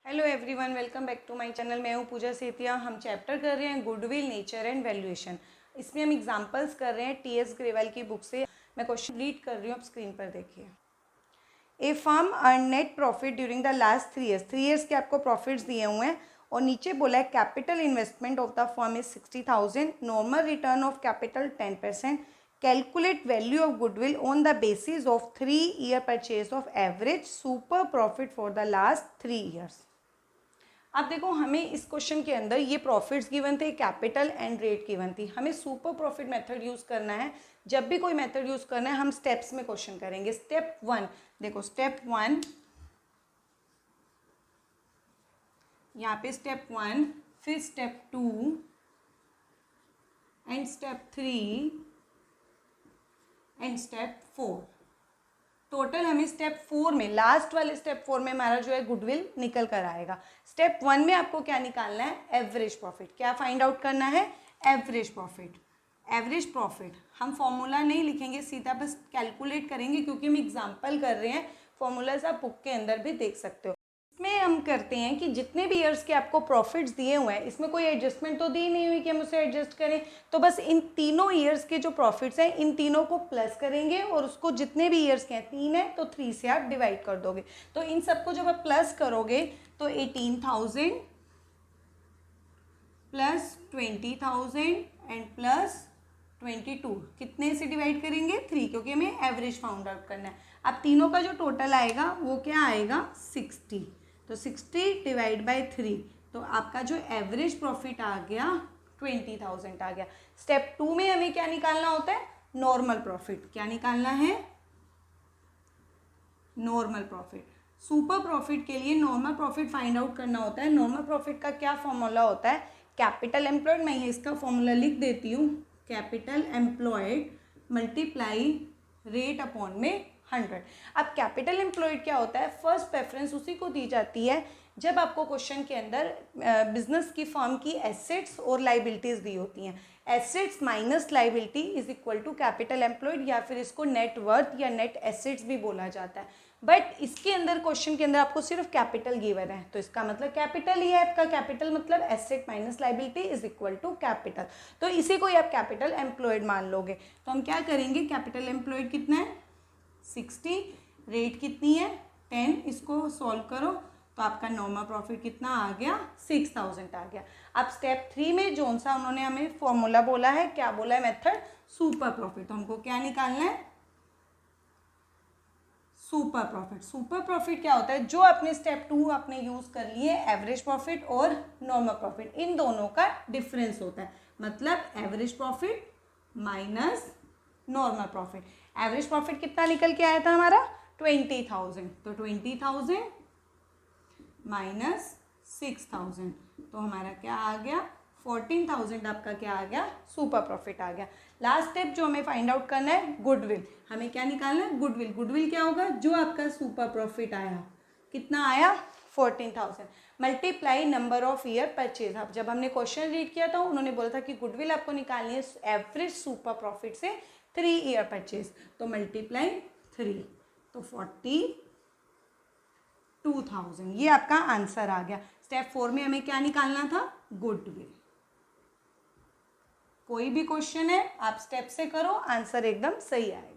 Hello everyone, welcome back to my channel. मैं हूँ पूजा सेतिया। हम चैप्टर कर रहे हैं गुडविल, नेचर एंड वैल्यूएशन। इसमें हम एग्जांपल्स कर रहे हैं टीएस ग्रेवाल की बुक से। मैं क्वेश्चन रीड कर रही हूँ, आप स्क्रीन पर देखिए। A firm earn net profit during the last 3 years. 3 years के आपको प्रॉफिट्स दिए हुए हैं और नीचे बोला है capital investment of the firm is 60,000, normal return of capital 10%, calculate value of goodwill on the basis of 3 year purchase of average super profit for the last 3 years. अब देखो, हमें इस क्वेश्चन के अंदर ये प्रॉफिट्स गिवन थे, capital and rate given थी। हमें सुपर प्रॉफिट मेथड यूज करना है। जब भी कोई मेथड यूज करना है हम स्टेप्स में क्वेश्चन करेंगे। स्टेप 1 देखो, स्टेप 1 यहाँ पे स्टेप 1, फिर step 2 and step 3 and step 4। Total हमें स्टेप 4 में, लास्ट वाले स्टेप 4 में हमारा जो है गुडविल निकल कर आएगा। स्टेप 1 में आपको क्या निकालना है? Average profit. क्या फाइंड आउट करना है? Average profit. एवरेज प्रॉफिट हम फॉर्मूला नहीं लिखेंगे, सीधा बस कैलकुलेट करेंगे, क्योंकि हम एग्जाम्पल कर रहे हैं। फॉर्मूलाज आप बुक के अंदर भी देख सकते हो। इसमें हम करते हैं कि जितने भी ईयर्स के आपको प्रॉफिट्स दिए हुए हैं, इसमें कोई एडजस्टमेंट तो दी नहीं हुई कि हम उसे एडजस्ट करें, तो बस इन तीनों ईयर्स के जो प्रॉफिट्स हैं इन तीनों को प्लस करेंगे और उसको जितने भी ईयर्स के हैं, 3 है तो 3 से आप डिवाइड कर दोगे। तो इन सबको जब आप प्लस करोगे तो 18,000 प्लस 20,000 एंड प्लस 22 कितने से डिवाइड करेंगे? 3, क्योंकि हमें एवरेज फाउंड आउट करना है। अब तीनों का जो टोटल आएगा वो क्या आएगा? 60। तो 60 डिवाइड बाई 3, तो आपका जो एवरेज प्रॉफिट आ गया 20,000 आ गया। स्टेप 2 में हमें क्या निकालना होता है? Normal profit. क्या निकालना है? Normal profit. सुपर प्रॉफिट के लिए नॉर्मल प्रॉफिट फाइंड आउट करना होता है। नॉर्मल प्रॉफिट का क्या फॉर्मूला होता है? कैपिटल एम्प्लॉयड, मैं इसका फॉर्मूला लिख देती हूँ। Capital employed multiply rate upon में 100। अब कैपिटल एम्प्लॉयड क्या होता है? फर्स्ट प्रेफरेंस उसी को दी जाती है जब आपको क्वेश्चन के अंदर बिजनेस की फर्म की एसेट्स और लाइबिलिटीज दी होती हैं। Assets minus liability is equal to capital employed, या फिर इसको नेट वर्थ या नेट एसेट्स भी बोला जाता है। बट इसके अंदर क्वेश्चन के अंदर आपको सिर्फ कैपिटल गिवन है, तो इसका मतलब कैपिटल ही है आपका। कैपिटल मतलब asset minus liability is equal to capital. तो इसी को ही आप कैपिटल एम्प्लॉयड मान लोगे। तो हम क्या करेंगे? कैपिटल एम्प्लॉयड कितना है? 60, रेट कितनी है? 10। इसको सॉल्व करो तो आपका नॉर्मल प्रॉफिट कितना आ गया? 6,000 आ गया। अब स्टेप 3 में जो सा उन्होंने हमें फॉर्मूला बोला है, क्या बोला है? Method super profit. तो हमको क्या निकालना है? Super profit. सुपर प्रॉफिट क्या होता है? जो आपने स्टेप 2 आपने यूज कर लिए, एवरेज प्रॉफिट और नॉर्मल प्रॉफिट, इन दोनों का डिफरेंस होता है। मतलब average profit minus normal profit. Average profit कितना निकल के आया था हमारा? 20,000। तो 20,000 माइनस 6,000, तो हमारा क्या आ गया? 14,000 आपका क्या आ गया? सुपर प्रॉफिट आ गया। लास्ट स्टेप जो हमें फाइंड आउट करना है, गुडविल। हमें क्या निकालना है? गुडविल। गुडविल क्या होगा? जो आपका सुपर प्रॉफिट आया, कितना आया? 14,000 multiply number of year purchase. अब जब हमने क्वेश्चन रीड किया था, उन्होंने बोला था कि गुडविल आपको निकालनी है एवरेज सुपर प्रॉफिट से 3 ईयर परचेज। तो मल्टीप्लाई 3, तो 42,000। ये आपका आंसर आ गया। स्टेप 4 में हमें क्या निकालना था? गुडविल। कोई भी क्वेश्चन है आप स्टेप से करो, आंसर एकदम सही आएगा।